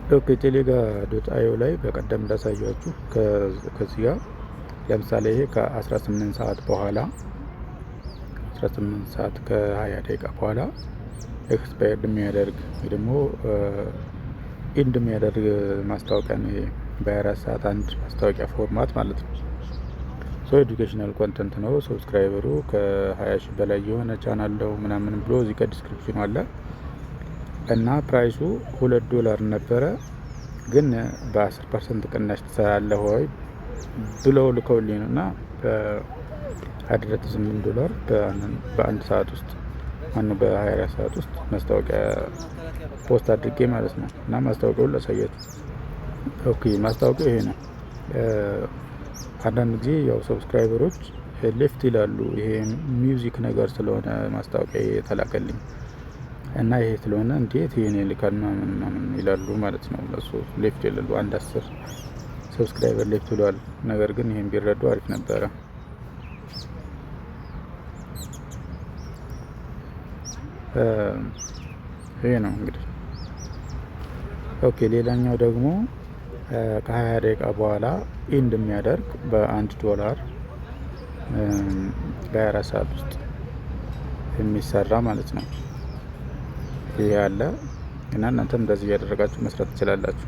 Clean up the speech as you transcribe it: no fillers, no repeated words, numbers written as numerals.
ኦኬ ቴሌጋ ዶት አዮ ላይ በቀደም እንዳሳያችሁ ከዚህ ጋር ለምሳሌ ይሄ ከ18 ሰዓት በኋላ 18 ሰዓት ከ20 ደቂቃ በኋላ ኤክስፓየርድ የሚያደርግ ወይ ደግሞ ኢንድ የሚያደርግ ማስታወቂያ ነው። ይሄ በ24 ሰዓት አንድ ማስታወቂያ ፎርማት ማለት ነው። ኤዱኬሽናል ኮንተንት ነው። ሰብስክራይበሩ ከ20 ሺህ በላይ የሆነ ቻናል ነው ምናምን ብሎ እዚህ ከዲስክሪፕሽኑ አለ እና ፕራይሱ $2 ነበረ። ግን በ10% ቅናሽ ትሰራለህ ወይ ብለው ልከውልኝ ነው እና $8 በአንድ ሰዓት ውስጥ በ24 ሰዓት ውስጥ ማስታወቂያ ፖስት አድርጌ ማለት ነው። እና ማስታወቂያውን ላሳያችሁ። ኦኬ ማስታወቂያው ይሄ ነው። አንዳንድ ጊዜ ያው ሰብስክራይበሮች ሌፍት ይላሉ። ይሄ ሚውዚክ ነገር ስለሆነ ማስታወቂያ የተላከልኝ እና ይሄ ስለሆነ እንዴት ይሄን ይልካል ምናምን ይላሉ ማለት ነው። ለሱ ሌፍት ይላሉ። 10 ሰብስክራይበር ሌፍት ብሏል። ነገር ግን ይሄን ቢረዱ አሪፍ ነበረ። ይሄ ነው እንግዲህ። ኦኬ ሌላኛው ደግሞ ከ20 ደቂቃ በኋላ ኢንድ የሚያደርግ $1 በ24 ሰዓት ውስጥ የሚሰራ ማለት ነው። ይሄ አለ እና እናንተም እንደዚህ እያደረጋችሁ መስራት ትችላላችሁ።